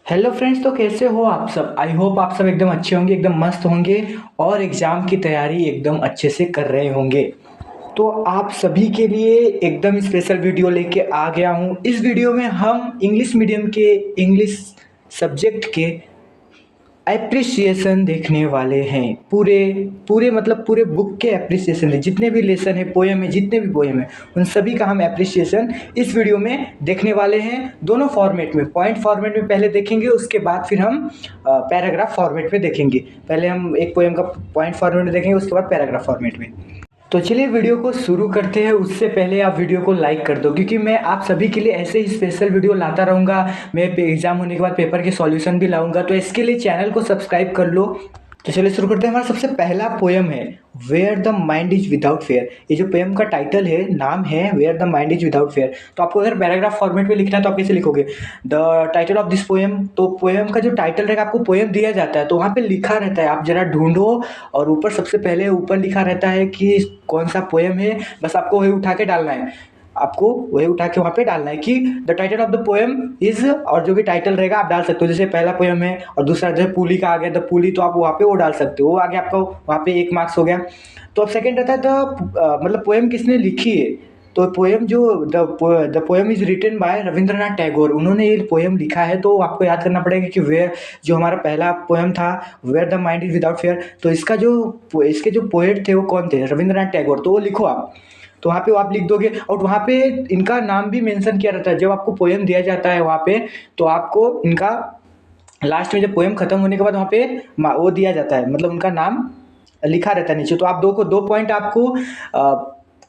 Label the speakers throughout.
Speaker 1: Hello friends, तो कैसे हो आप सब। आई होप आप सब एकदम अच्छे होंगे, एकदम मस्त होंगे और एग्ज़ाम की तैयारी एकदम अच्छे से कर रहे होंगे। तो आप सभी के लिए एकदम स्पेशल वीडियो लेके आ गया हूँ। इस वीडियो में हम इंग्लिश मीडियम के इंग्लिश सब्जेक्ट के एप्रिसिएशन देखने वाले हैं। पूरे पूरे मतलब पूरे बुक के एप्रिसिएशन है, जितने भी लेसन है, पोएम है, जितने भी पोएम है, उन सभी का हम एप्रिसिएशन इस वीडियो में देखने वाले हैं। दोनों फॉर्मेट में, पॉइंट फॉर्मेट में पहले देखेंगे, उसके बाद फिर हम पैराग्राफ फॉर्मेट में देखेंगे। पहले हम एक पोएम का पॉइंट फॉर्मेट में देखेंगे, उसके बाद पैराग्राफ फॉर्मेट में। तो चलिए वीडियो को शुरू करते हैं। उससे पहले आप वीडियो को लाइक कर दो, क्योंकि मैं आप सभी के लिए ऐसे ही स्पेशल वीडियो लाता रहूँगा। मैं एग्जाम होने के बाद पेपर के सॉल्यूशन भी लाऊंगा, तो इसके लिए चैनल को सब्सक्राइब कर लो। तो चलिए शुरू करते हैं। हमारा सबसे पहला पोएम है where the mind is without fear. ये जो पोएम का टाइटल है, नाम है where the mind is without fear. तो आपको अगर पैराग्राफ फॉर्मेट में लिखना है तो आप कैसे लिखोगे, the title of this poem. तो पोएम का जो टाइटल रहेगा, आपको पोएम दिया जाता है तो वहाँ पे लिखा रहता है, आप जरा ढूंढो। और ऊपर सबसे पहले ऊपर लिखा रहता है कि कौन सा पोएम है, बस आपको वही उठा के डालना है। आपको वही उठा के वहाँ पे डालना है कि the title of the poem is, और जो भी टाइटल रहेगा आप डाल सकते हो। जैसे पहला पोएम है और दूसरा जैसे पुली का आ गया, द पुली, तो आप वहाँ पे वो डाल सकते हो, वो आगे आपका वहाँ पे 1 मार्क्स हो गया। तो अब सेकंड रहता है द मतलब पोएम किसने लिखी है। तो पोएम जो the poem is written by Rabindranath Tagore, उन्होंने ये पोएम लिखा है। तो आपको याद करना पड़ेगा कि वेयर, जो हमारा पहला पोएम था where the mind is without fear, तो इसके जो पोएट थे वो कौन थे, रविंद्रनाथ टैगोर। तो वो लिखो आप, तो वहाँ पे वो आप लिख दोगे। और वहाँ पे इनका नाम भी मेंशन किया रहता है जब आपको पोएम दिया जाता है वहाँ पे। तो आपको इनका लास्ट में जब पोएम खत्म होने के बाद वहाँ पे वो दिया जाता है, मतलब उनका नाम लिखा रहता है नीचे। तो आप दो पॉइंट आपको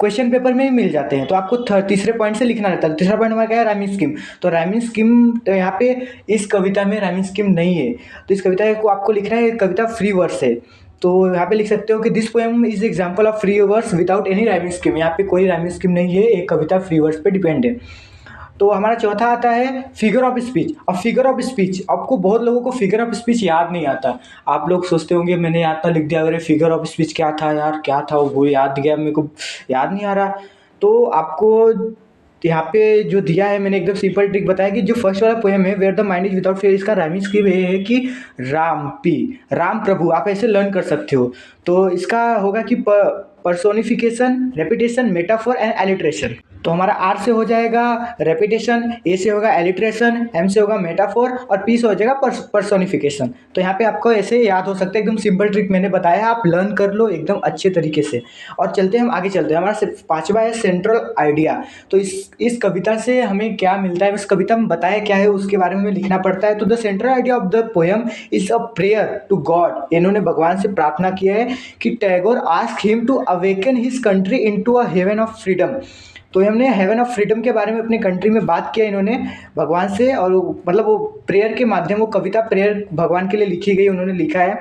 Speaker 1: क्वेश्चन पेपर में ही मिल जाते हैं। तो आपको तीसरे पॉइंट से लिखना रहता है। तो तीसरा पॉइंट हमारा क्या है, राइमिंग स्कीम। तो राइमिंग स्कीम, तो यहाँ पे इस कविता में राइमिंग स्कीम नहीं है। तो इस कविता को आपको लिखना है, कविता फ्री वर्स है। तो यहाँ पे लिख सकते हो कि this poem is example of free verse without any rhyming scheme. यहाँ पे कोई राइमिंग स्कीम नहीं है, एक कविता फ्री वर्स पे डिपेंड है। तो हमारा चौथा आता है फिगर ऑफ स्पीच। अब फिगर ऑफ स्पीच, आपको बहुत लोगों को फिगर ऑफ स्पीच याद नहीं आता। आप लोग सोचते होंगे मैंने याद तो लिख दिया, अरे फिगर ऑफ स्पीच क्या था यार, क्या था वो याद गया, मेरे को याद नहीं आ रहा। तो आपको यहाँ पे जो दिया है, मैंने एकदम सिंपल ट्रिक बताया कि जो फर्स्ट वाला पोएम है where the mind is without fear, इसका राइमिंग स्कीम ये है कि राम पी, राम प्रभु, आप ऐसे लर्न कर सकते हो। तो इसका होगा कि personification, repetition, metaphor and alliteration. तो हमारा आर से हो जाएगा रेपिटेशन, ए से होगा एलिट्रेशन, एम से होगा मेटाफोर और पी से हो जाएगा पर्सोनिफिकेशन। तो यहाँ पे आपको ऐसे याद हो सकता है, एकदम सिंपल ट्रिक मैंने बताया, आप लर्न कर लो एकदम अच्छे तरीके से। और चलते हैं, हम आगे चलते हैं। हमारा पांचवा है सेंट्रल आइडिया। तो इस कविता से हमें क्या मिलता है, इस कविता में बताया क्या है उसके बारे में लिखना पड़ता है। तो the central idea of the poem is a prayer to God. इन्होंने भगवान से प्रार्थना किया है कि Tagore ask him to awaken his country into a heaven of freedom. तो हमने हेवन ऑफ फ्रीडम के बारे में अपने कंट्री में बात किया इन्होंने भगवान से, और मतलब वो प्रेयर के माध्यम, वो कविता प्रेयर भगवान के लिए लिखी गई। उन्होंने लिखा है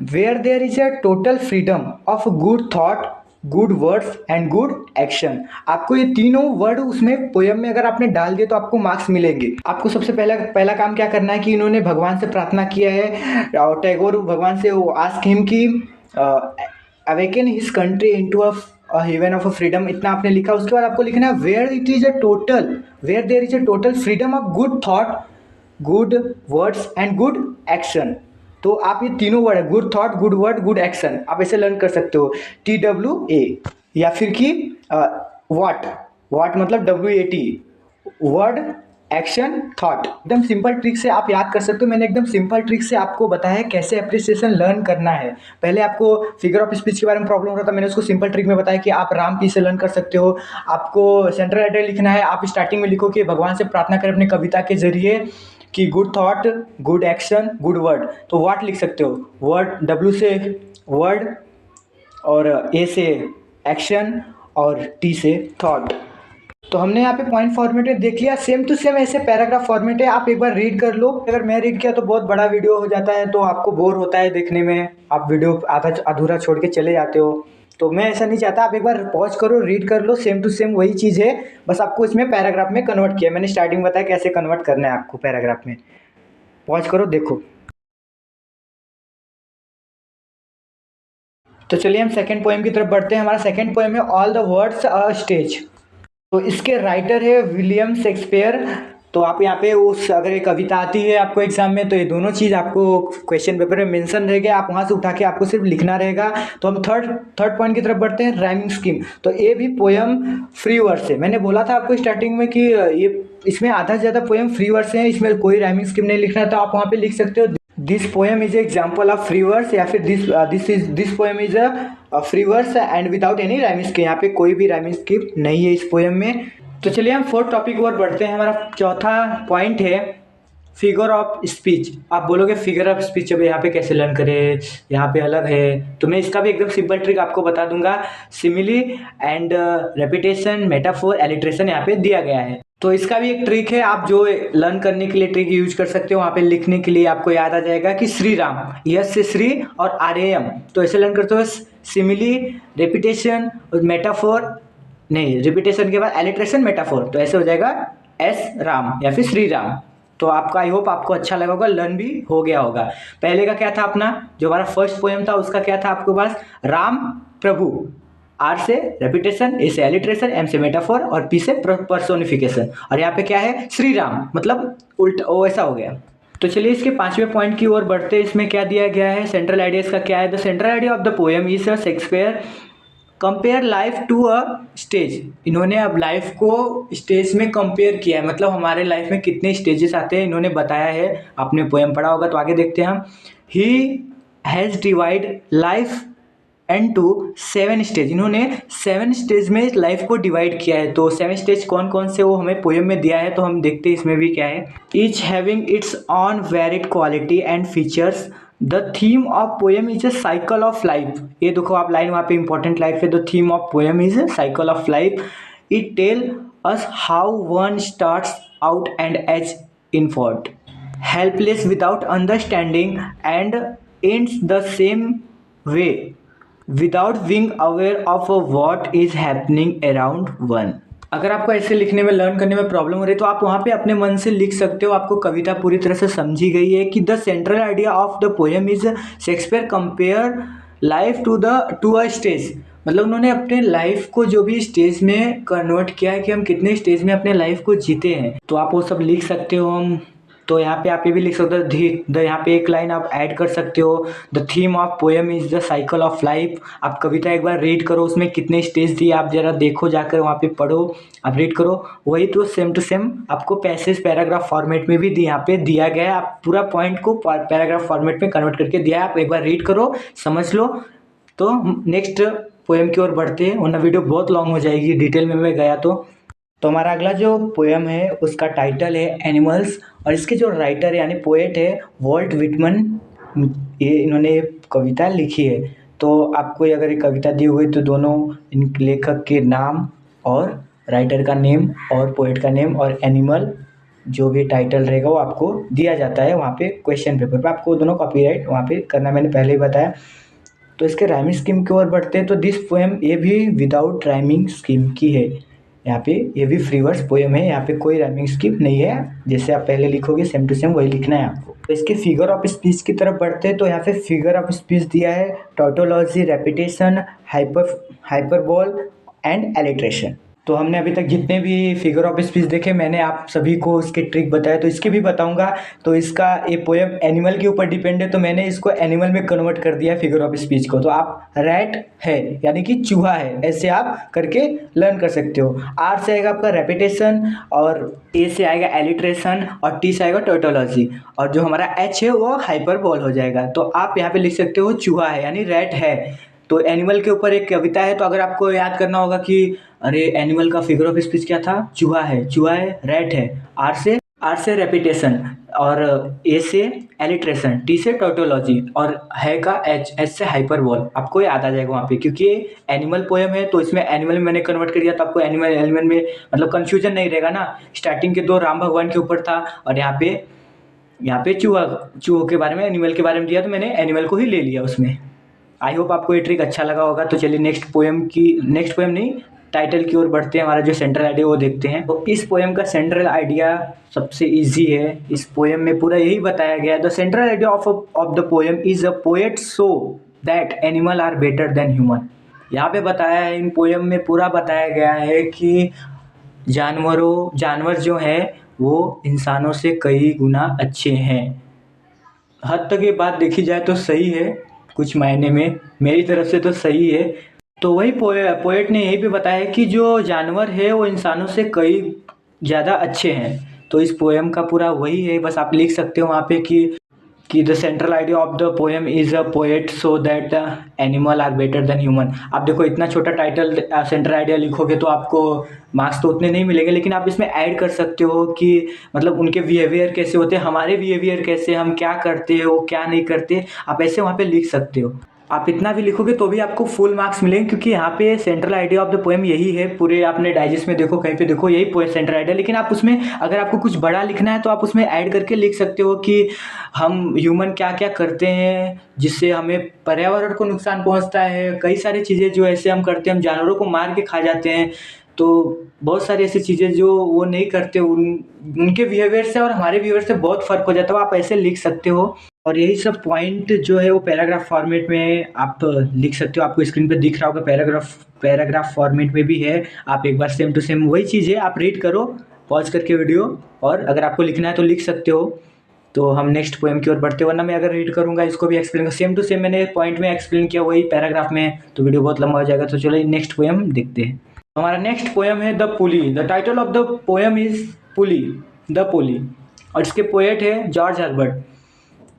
Speaker 1: where there is a total freedom of good thought, good words and good action. आपको ये तीनों वर्ड उसमें पोएम में अगर आपने डाल दिए तो आपको मार्क्स मिलेंगे। आपको सबसे पहला काम क्या करना है कि इन्होंने भगवान से प्रार्थना किया है, और टैगोर भगवान से वो आस्क हिम की awaken his country into a heaven of freedom, इतना आपने लिखा। उसके बाद आपको लिखना है where there is a total freedom of good thought, good words and good action. तो आप ये तीनों वर्ड है, good thought, good word, good action, आप ऐसे लर्न कर सकते हो, TWA। या फिर कि वाट, मतलब WAT, वर्ड, एक्शन, थॉट। एकदम सिंपल ट्रिक से आप याद कर सकते हो। मैंने एकदम सिंपल ट्रिक से आपको बताया है कैसे अप्रिसिएशन लर्न करना है। पहले आपको फिगर ऑफ स्पीच के बारे में प्रॉब्लम हो रहा था, मैंने उसको सिंपल ट्रिक में बताया कि आप राम पी से लर्न कर सकते हो। आपको सेंट्रल आइडिया लिखना है, आप स्टार्टिंग में लिखो कि भगवान से प्रार्थना करें अपनी कविता के जरिए कि good thought, good action, good word. तो वाट लिख सकते हो, वर्ड, W से वर्ड, और A से एक्शन, और T से थॉट। तो हमने यहाँ पे पॉइंट फॉर्मेट में देख लिया। सेम टू सेम ऐसे पैराग्राफ फॉर्मेट है, आप एक बार रीड कर लो। अगर मैं रीड किया तो बहुत बड़ा वीडियो हो जाता है, तो आपको बोर होता है देखने में, आप वीडियो आधा अधूरा छोड़ के चले जाते हो। तो मैं ऐसा नहीं चाहता, आप एक बार पॉज करो, रीड कर लो। सेम टू सेम वही चीज़ है, बस आपको इसमें पैराग्राफ में कन्वर्ट किया। मैंने स्टार्टिंग बताया कैसे कन्वर्ट करना है आपको पैराग्राफ में। पॉज करो, देखो। तो चलिए हम सेकंड पोएम की तरफ बढ़ते हैं। हमारा सेकंड पोएम है all the words a stage. तो इसके राइटर है विलियम शेक्सपियर। तो आप यहाँ पे उस अगर ये कविता आती है आपको एग्जाम में तो ये दोनों चीज़ आपको क्वेश्चन पेपर में मेंशन रहेगा, आप वहाँ से उठा के आपको सिर्फ लिखना रहेगा। तो हम थर्ड पॉइंट की तरफ बढ़ते हैं, राइमिंग स्कीम। तो ये भी पोयम फ्री वर्स है। मैंने बोला था आपको स्टार्टिंग में कि ये इसमें आधा से ज़्यादा पोयम फ्री वर्स है, इसमें कोई राइमिंग स्कीम नहीं लिखना, तो आप वहाँ पे लिख सकते हो this poem is example of free verse, या फिर this poem is a free verse and without any rhyming scheme. यहाँ पे कोई भी राइमिंग स्कीम नहीं है इस पोयम में। तो चलिए हम फोर्थ टॉपिक और बढ़ते हैं। हमारा चौथा पॉइंट है फिगर ऑफ स्पीच। आप बोलोगे फिगर ऑफ स्पीच अब यहाँ पे कैसे लर्न करें, यहाँ पे अलग है, तो मैं इसका भी एकदम सिंपल ट्रिक आपको बता दूंगा। Simile and repetition, metaphor, alliteration यहाँ पे दिया गया है। तो इसका भी एक ट्रिक है, आप जो लर्न करने के लिए ट्रिक यूज कर सकते हो। वहाँ पे लिखने के लिए आपको याद आ जाएगा कि श्री राम, यस से श्री और RAM, तो ऐसे लर्न करते हो सिमिली, रेपिटेशन और मेटाफोर, नहीं रिपीटेशन के बाद एलिट्रेशन, मेटाफोर, तो ऐसे हो जाएगा एस राम या फिर श्री राम। तो आपका आई होप आपको अच्छा लगा होगा, लर्न भी हो गया होगा। पहले का क्या था अपना, जो हमारा फर्स्ट पोएम था उसका क्या था आपके पास, राम प्रभु, R से रेपिटेशन, A से एलिट्रेशन, M से मेटाफोर और P से पर्सोनिफिकेशन। और यहाँ पे क्या है श्री राम, मतलब उल्टा ओ ऐसा हो गया। तो चलिए इसके पांचवें पॉइंट की ओर बढ़ते हैं। इसमें क्या दिया गया है, सेंट्रल आइडिया इसका क्या है। The central idea of the poem is Shakespeare compare life to a stage. इन्होंने अब लाइफ को स्टेज में कंपेयर किया है, मतलब हमारे लाइफ में कितने स्टेजेस आते हैं इन्होंने बताया है। आपने पोएम पढ़ा होगा तो आगे देखते हैं हम। He has divide life and to 7 stage. इन्होंने 7 स्टेज में लाइफ को डिवाइड किया है। तो 7 स्टेज कौन कौन से वो हमें पोएम में दिया है, तो हम देखते हैं इसमें भी क्या है। Each having its own varied quality and features, the theme of poem is a cycle of life. ये देखो आप लाइन वहाँ पे इंपॉर्टेंट लाइफ है। The theme of poem is a cycle of life. It tell us how one starts out and as infant, helpless without understanding and ends the same way without being aware of what is happening around one. अगर आपको ऐसे लिखने में, learn करने में problem हो रही है तो आप वहाँ पे अपने मन से लिख सकते हो। आपको कविता पूरी तरह से समझी गई है कि the central idea of the poem is Shakespeare compare life to a stage. मतलब उन्होंने अपने लाइफ को जो भी स्टेज में कन्वर्ट किया है कि हम कितने स्टेज में अपने लाइफ को जीते हैं, तो आप वो सब लिख सकते हो। हम तो यहाँ पे आप ये भी लिख सकते हो यहाँ पे एक लाइन आप ऐड कर सकते हो, the theme of poem is the cycle of life. आप कविता एक बार रीड करो, उसमें कितने स्टेज दिए आप जरा देखो, जाकर वहाँ पे पढ़ो, आप रीड करो। वही तो सेम टू सेम आपको पैसेज पैराग्राफ फॉर्मेट में भी यहाँ पे दिया गया है। आप पूरा पॉइंट को पैराग्राफ फॉर्मेट में कन्वर्ट करके दिया है, आप एक बार रीड करो, समझ लो। तो नेक्स्ट पोएम की ओर बढ़ते हैं, वरना वीडियो बहुत लॉन्ग हो जाएगी डिटेल में मैं गया तो हमारा अगला जो पोएम है उसका टाइटल है एनिमल्स, और इसके जो राइटर यानी पोएट है वॉल्ट विटमन, ये इन्होंने कविता लिखी है। तो आपको अगर ये कविता दी हुई तो दोनों इन लेखक के नाम और राइटर का नेम और पोएट का नेम और एनिमल जो भी टाइटल रहेगा वो आपको दिया जाता है वहाँ पे क्वेश्चन पेपर पे। आपको दोनों कॉपीराइट वहाँ पे करना, मैंने पहले ही बताया। तो इसके राइमिंग स्कीम की ओर बढ़ते हैं। तो दिस पोएम ये भी विदाउट राइमिंग स्कीम की है। यहाँ पे ये भी फ्री वर्स पोएम है, यहाँ पे कोई राइमिंग स्कीम नहीं है। जैसे आप पहले लिखोगे सेम टू सेम वही लिखना है आपको। तो इसके फिगर ऑफ स्पीच की तरफ बढ़ते हैं। तो यहाँ पे फिगर ऑफ स्पीच दिया है tautology, repetition, hyperbole and alliteration. तो हमने अभी तक जितने भी फिगर ऑफ स्पीच देखे मैंने आप सभी को उसके ट्रिक बताया, तो इसके भी बताऊंगा। तो इसका ये पोएम एनिमल के ऊपर डिपेंड है, तो मैंने इसको एनिमल में कन्वर्ट कर दिया फिगर ऑफ स्पीच को। तो आप रैट है यानी कि चूहा है, ऐसे आप करके लर्न कर सकते हो। R से आएगा आपका रेपिटेशन, और A से आएगा एलिट्रेशन, और T से आएगा टोटोलॉजी, और जो हमारा H है वो हाइपरबोल हो जाएगा। तो आप यहाँ पे लिख सकते हो चूहा है यानी रैट है। तो एनिमल के ऊपर एक कविता है, तो अगर आपको याद करना होगा कि अरे एनिमल का फिगर ऑफ स्पीच क्या था, चूहा है, रैट है। आर से रेपिटेशन, और ए से एलिट्रेशन, टी से टोटोलॉजी, और है का एच से हाइपरबोल। आपको याद आ जाएगा वहाँ पे, क्योंकि ये एनिमल पोएम है तो इसमें एनिमल में मैंने कन्वर्ट कर दिया, तो आपको एनिमल में मतलब कंफ्यूजन नहीं रहेगा ना। स्टार्टिंग के 2 राम भगवान के ऊपर था, और यहाँ पे चूहों के बारे में, एनिमल के बारे में दिया, तो मैंने एनिमल को ही ले लिया उसमें। आई होप आपको ये ट्रिक अच्छा लगा होगा। तो चलिए नेक्स्ट पोएम नहीं, टाइटल की ओर बढ़ते हैं। हमारा जो सेंट्रल आइडिया वो देखते हैं। तो इस पोएम का सेंट्रल आइडिया सबसे इजी है। इस पोएम में पूरा यही बताया गया है। The central idea of the poem is a poet so that animal are better than human. यहाँ पे बताया है, इन पोएम में पूरा बताया गया है कि जानवर जो है वो इंसानों से कई गुना अच्छे हैं। हद तक ये बात देखी जाए तो सही है, कुछ मायने में मेरी तरफ से तो सही है। तो वही पोएट ने यही पे बताया है कि जो जानवर है वो इंसानों से कई ज़्यादा अच्छे हैं। तो इस पोएम का पूरा वही है, बस आप लिख सकते हो वहाँ पे कि the central idea of the poem is a poet so that animal are better than human. आप देखो इतना छोटा टाइटल सेंट्रल आइडिया लिखोगे तो आपको मार्क्स तो उतने नहीं मिलेंगे, लेकिन आप इसमें ऐड कर सकते हो कि मतलब उनके बिहेवियर कैसे होते हैं, हमारे बिहेवियर कैसे, हम क्या करते हैं वो क्या नहीं करते, आप ऐसे वहाँ पे लिख सकते हो। आप इतना भी लिखोगे तो भी आपको फुल मार्क्स मिलेंगे, क्योंकि यहाँ पे central idea of the poem यही है। पूरे आपने डाइजेस्ट में देखो, कहीं पे देखो, यही पोएम सेंट्रल आइडिया। लेकिन आप उसमें अगर आपको कुछ बड़ा लिखना है तो आप उसमें ऐड करके लिख सकते हो कि हम ह्यूमन क्या क्या करते हैं जिससे हमें पर्यावरण को नुकसान पहुंचता है, कई सारी चीज़ें जो ऐसे हम करते हैं, हम जानवरों को मार के खा जाते हैं। तो बहुत सारी ऐसी चीज़ें जो वो नहीं करते, उनके बिहेवियर से और हमारे बिहेवियर से बहुत फ़र्क हो जाता है, आप ऐसे लिख सकते हो। और यही सब पॉइंट जो है वो पैराग्राफ फॉर्मेट में आप लिख सकते हो। आपको स्क्रीन पे दिख रहा होगा, पैराग्राफ फॉर्मेट में भी है। आप एक बार सेम टू सेम वही चीज़ है, आप रीड करो पॉज करके वीडियो, और अगर आपको लिखना है तो लिख सकते हो। तो हम नेक्स्ट पोएम की ओर बढ़ते, वरना मैं अगर रीड करूंगा इसको भी एक्सप्लेन सेम टू सेम मैंने पॉइंट में एक्सप्लेन किया वही पैराग्राफ में, तो वीडियो बहुत लंबा हो जाएगा। तो चलो नेक्स्ट पोएम देखते हैं। हमारा नेक्स्ट पोएम है the pulley. The title of the poem is pulley, the पुली, और इसके पोएट है जॉर्ज हर्बर्ट।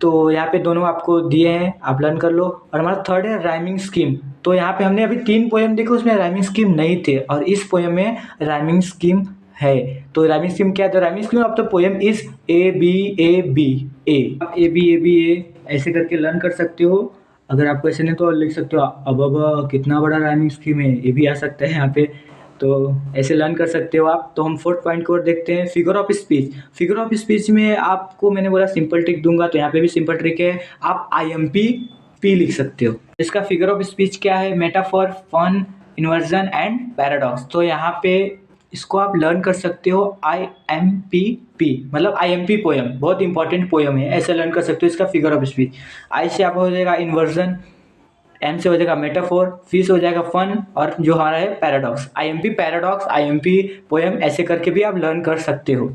Speaker 1: तो यहाँ पे दोनों आपको दिए हैं, आप लर्न कर लो। और हमारा थर्ड है राइमिंग स्कीम। तो यहाँ पे हमने अभी 3 पोएम देखे, उसमें राइमिंग स्कीम नहीं थे, और इस पोएम में राइमिंग स्कीम है। तो राइमिंग स्कीम क्या है? The rhyming scheme of the poem is A B A B A. आप ए बी ए बी ए ऐसे करके लर्न कर सकते हो। अगर आपको ऐसे नहीं तो लिख सकते हो अब कितना बड़ा राइमिंग स्कीम है, ये भी आ सकता है यहाँ पे। तो ऐसे लर्न कर सकते हो आप। तो हम फोर्थ पॉइंट को और देखते हैं, figure of speech. Figure of speech में आपको मैंने बोला सिंपल ट्रिक दूंगा, तो यहाँ पे भी सिंपल ट्रिक है, आप IMP P लिख सकते हो। इसका फिगर ऑफ स्पीच क्या है? Metaphor, pun, inversion and paradox. तो यहाँ पे इसको आप लर्न कर सकते हो IMP P, मतलब IMP पोएम, बहुत इंपॉर्टेंट पोएम है, ऐसे लर्न कर सकते हो इसका फिगर ऑफ स्पीच। आई से आप हो जाएगा इन्वर्जन, एम से हो जाएगा मेटाफोर, फी से हो जाएगा फन, और जो हमारा है paradox. IMP paradox, IMP poem, ऐसे करके भी आप लर्न कर सकते हो।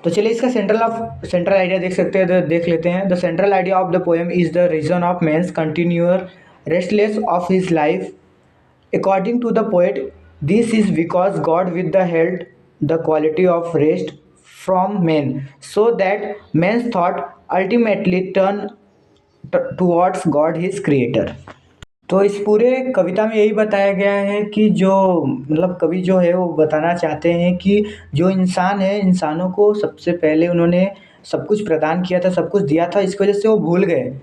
Speaker 1: तो चलिए इसका सेंट्रल आइडिया देख सकते हैं, तो देख लेते हैं। The central idea of the poem is the reason of man's continual restless of his life. According to the poet, this is because God withheld the quality of rest from men, so that man's thought ultimately turn towards God, his creator. तो इस पूरे कविता में यही बताया गया है कि जो मतलब कवि जो है वो बताना चाहते हैं कि जो इंसान है, इंसानों को सबसे पहले उन्होंने सब कुछ प्रदान किया था, सब कुछ दिया था, इसकी वजह से वो भूल गए,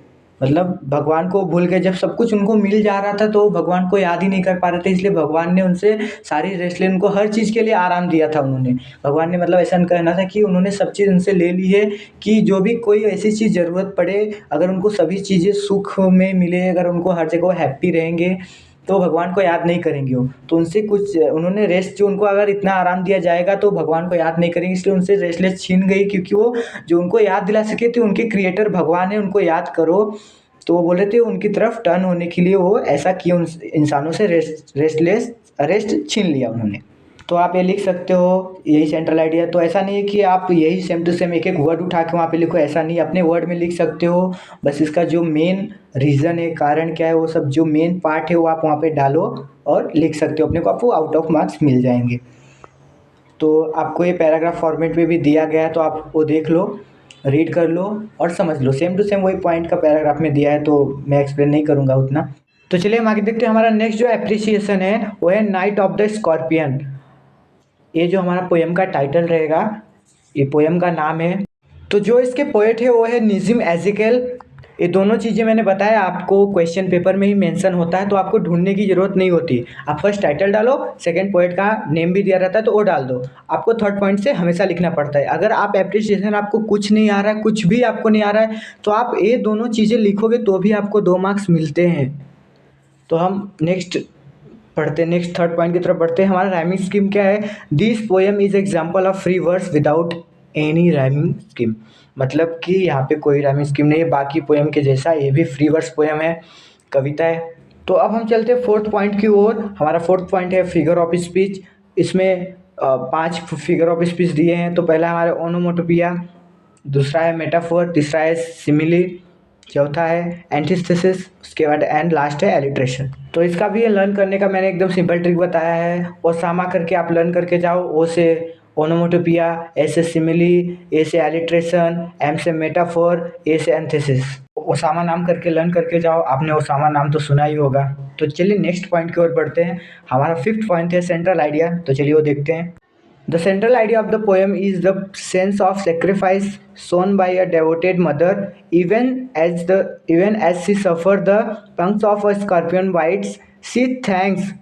Speaker 1: मतलब भगवान को भूल गए। जब सब कुछ उनको मिल जा रहा था तो वो भगवान को याद ही नहीं कर पा रहे थे, इसलिए भगवान ने उनसे सारी रेस्ट ले, उनको हर चीज़ के लिए आराम दिया था उन्होंने। भगवान ने मतलब ऐसा कहना था कि उन्होंने सब चीज़ उनसे ले ली है, कि जो भी कोई ऐसी चीज़ ज़रूरत पड़े, अगर उनको सभी चीज़ें सुख में मिले, अगर उनको हर जगह हैप्पी रहेंगे, तो भगवान को याद नहीं करेंगे वो। तो उनसे कुछ उन्होंने रेस्ट, जो उनको अगर इतना आराम दिया जाएगा तो भगवान को याद नहीं करेंगे, इसलिए उनसे रेस्टलेस छीन गई, क्योंकि वो जो उनको याद दिला सके थे उनके क्रिएटर भगवान है, उनको याद करो। तो वो बोले थे उनकी तरफ टर्न होने के लिए वो ऐसा किया, उन इंसानों से रेस्ट छीन लिया उन्होंने। तो आप ये लिख सकते हो, यही सेंट्रल आइडिया। तो ऐसा नहीं है कि आप यही सेम टू सेम एक एक वर्ड उठा के वहाँ पे लिखो, ऐसा नहीं, अपने वर्ड में लिख सकते हो। बस इसका जो मेन रीज़न है, कारण क्या है, वो सब जो मेन पार्ट है वो आप वहाँ पे डालो और लिख सकते हो, अपने को आपको आउट ऑफ मार्क्स मिल जाएंगे। तो आपको ये पैराग्राफ फॉर्मेट में भी दिया गया है, तो आप वो देख लो, रीड कर लो और समझ लो। सेम टू सेम वही पॉइंट का पैराग्राफ में दिया है, तो मैं एक्सप्लेन नहीं करूँगा उतना। तो चलिए हम आगे देखते हैं। हमारा नेक्स्ट जो एप्रिसिएशन है वो है नाइट ऑफ द स्कॉर्पियन। ये जो हमारा पोएम का टाइटल रहेगा, ये पोएम का नाम है। तो जो इसके पोएट है वो है निज़िम एज़ेकेल। ये दोनों चीज़ें मैंने बताया आपको क्वेश्चन पेपर में ही मेंशन होता है, तो आपको ढूंढने की ज़रूरत नहीं होती। आप फर्स्ट टाइटल डालो, सेकंड पोएट का नेम भी दिया रहता है तो वो डाल दो। आपको थर्ड पॉइंट से हमेशा लिखना पड़ता है। अगर आप एप्रिसिएशन आपको कुछ नहीं आ रहा है, कुछ भी आपको नहीं आ रहा है, तो आप ये दोनों चीज़ें लिखोगे तो भी आपको 2 मार्क्स मिलते हैं। तो हम नेक्स्ट पढ़ते हैं, नेक्स्ट थर्ड पॉइंट की तरफ बढ़ते हैं। हमारा राइमिंग स्कीम क्या है? This poem is example of free words without any rhyming scheme. मतलब कि यहाँ पे कोई राइमिंग स्कीम नहीं है, बाकी पोएम के जैसा ये भी फ्री वर्ड्स पोएम है, कविता है। तो अब हम चलते हैं फोर्थ पॉइंट की ओर। हमारा फोर्थ पॉइंट है फिगर ऑफ स्पीच। इसमें 5 फिगर ऑफ स्पीच दिए हैं। तो पहला हमारा ओनोमोटोपिया, दूसरा है मेटाफोर, तीसरा है सिमिली, चौथा है एंटीस्थेसिस, उसके बाद एंड लास्ट है एलिट्रेशन। तो इसका भी लर्न करने का मैंने एकदम सिंपल ट्रिक बताया है। ओसामा करके आप लर्न करके जाओ। ओ से ओनोमोटोपिया, ए से सिमिली, ए से एलिट्रेशन, एम से मेटाफोर, ए से एंथेसिस। ओसामा नाम करके लर्न करके जाओ। आपने ओसामा नाम तो सुना ही होगा। तो चलिए नेक्स्ट पॉइंट की ओर बढ़ते हैं। हमारा 5th पॉइंट है सेंट्रल आइडिया। तो चलिए वो देखते हैं। The central idea of the poem is the sense of sacrifice shown by a devoted mother, even as she suffered the pangs of a scorpion bites. She thanks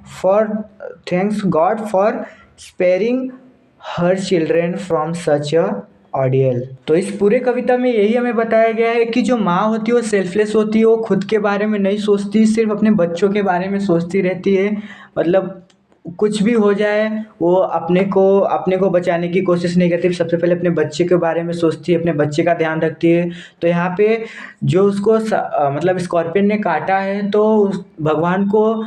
Speaker 1: God for sparing her children from such a ऑडियल। तो इस पूरे कविता में यही हमें बताया गया है कि जो माँ होती है वो सेल्फलेस होती है, वो खुद के बारे में नहीं सोचती, सिर्फ अपने बच्चों के बारे में सोचती रहती है। मतलब कुछ भी हो जाए वो अपने को बचाने की कोशिश नहीं करती, सबसे पहले अपने बच्चे के बारे में सोचती है, अपने बच्चे का ध्यान रखती है। तो यहाँ पे जो उसको मतलब स्कॉर्पियन ने काटा है तो भगवान को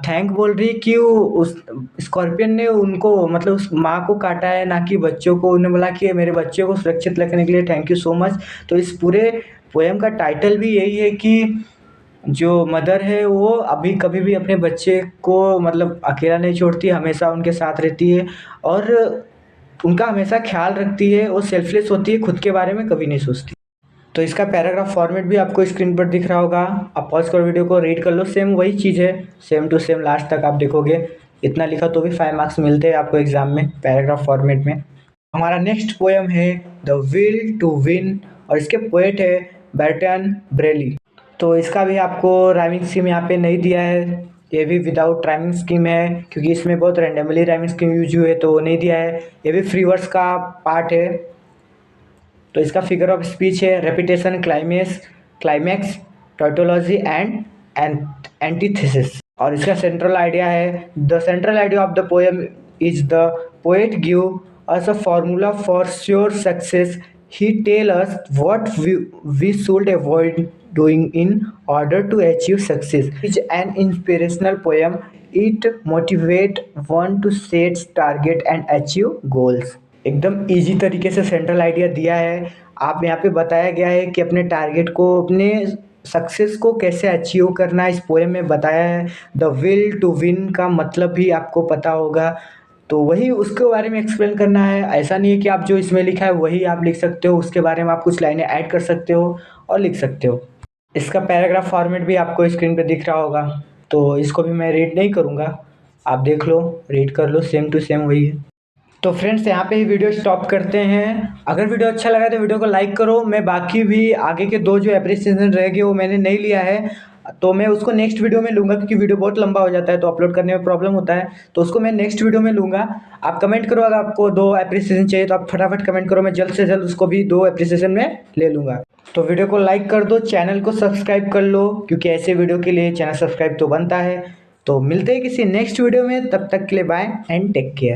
Speaker 1: थैंक बोल रही कि उस स्कॉर्पियन ने उनको मतलब उस माँ को काटा है, ना कि बच्चों को। उन्होंने बोला कि मेरे बच्चे को सुरक्षित रखने के लिए थैंक यू सो मच। तो इस पूरे पोएम का टाइटल भी यही है कि जो मदर है वो अभी कभी भी अपने बच्चे को मतलब अकेला नहीं छोड़ती, हमेशा उनके साथ रहती है और उनका हमेशा ख्याल रखती है। वो सेल्फलेस होती है, खुद के बारे में कभी नहीं सोचती। तो इसका पैराग्राफ फॉर्मेट भी आपको स्क्रीन पर दिख रहा होगा। आप पॉज कर वीडियो को रीड कर लो। सेम वही चीज़ है, सेम टू सेम लास्ट तक आप देखोगे। इतना लिखा तो भी 5 मार्क्स मिलते हैं आपको एग्जाम में पैराग्राफ फॉर्मेट में। हमारा नेक्स्ट पोएम है द विल टू विन और इसके पोएट है बर्टन ब्रेली। तो इसका भी आपको राइमिंग स्कीम यहाँ पे नहीं दिया है, ये भी विदाउट राइमिंग स्कीम है क्योंकि इसमें बहुत रैंडमली राइमिंग स्कीम यूज हुई है तो वो नहीं दिया है। ये भी फ्री वर्ड्स का पार्ट है। तो इसका फिगर ऑफ स्पीच है repetition, climax, tautology and antithesis. और इसका सेंट्रल आइडिया है the central idea of the poem is the poet give us a formula for sure success. He tell us what we should avoid doing in order to achieve success. It's an inspirational poem. It motivate one to set target and achieve goals. एकदम easy तरीके से central idea दिया है। आप यहाँ पे बताया गया है कि अपने टारगेट को, अपने सक्सेस को कैसे अचीव करना है, इस पोएम में बताया है। द विल टू विन का मतलब भी आपको पता होगा, तो वही उसके बारे में एक्सप्लेन करना है। ऐसा नहीं है कि आप जो इसमें लिखा है वही आप लिख सकते हो, उसके बारे में आप कुछ लाइनें ऐड कर सकते हो और लिख सकते हो। इसका पैराग्राफ फॉर्मेट भी आपको स्क्रीन पे दिख रहा होगा, तो इसको भी मैं रीड नहीं करूँगा, आप देख लो, रीड कर लो, सेम टू सेम वही है। तो फ्रेंड्स यहाँ पे ही वीडियो स्टॉप करते हैं। अगर वीडियो अच्छा लगा तो वीडियो को लाइक करो। मैं बाकी भी आगे के 2 जो एप्रिसिएशन रह गए वो मैंने नहीं लिया है, तो मैं उसको नेक्स्ट वीडियो में लूँगा क्योंकि वीडियो बहुत लंबा हो जाता है तो अपलोड करने में प्रॉब्लम होता है, तो उसको मैं नेक्स्ट वीडियो में लूँगा। आप कमेंट करो, अगर आपको 2 एप्रिसिएशन चाहिए तो आप फटाफट कमेंट करो, मैं जल्द से जल्द उसको भी 2 एप्रिसिएशन में ले लूँगा। तो वीडियो को लाइक कर दो, चैनल को सब्सक्राइब कर लो क्योंकि ऐसे वीडियो के लिए चैनल सब्सक्राइब तो बनता है। तो मिलते हैं किसी नेक्स्ट वीडियो में, तब तक के लिए बाय एंड टेक केयर।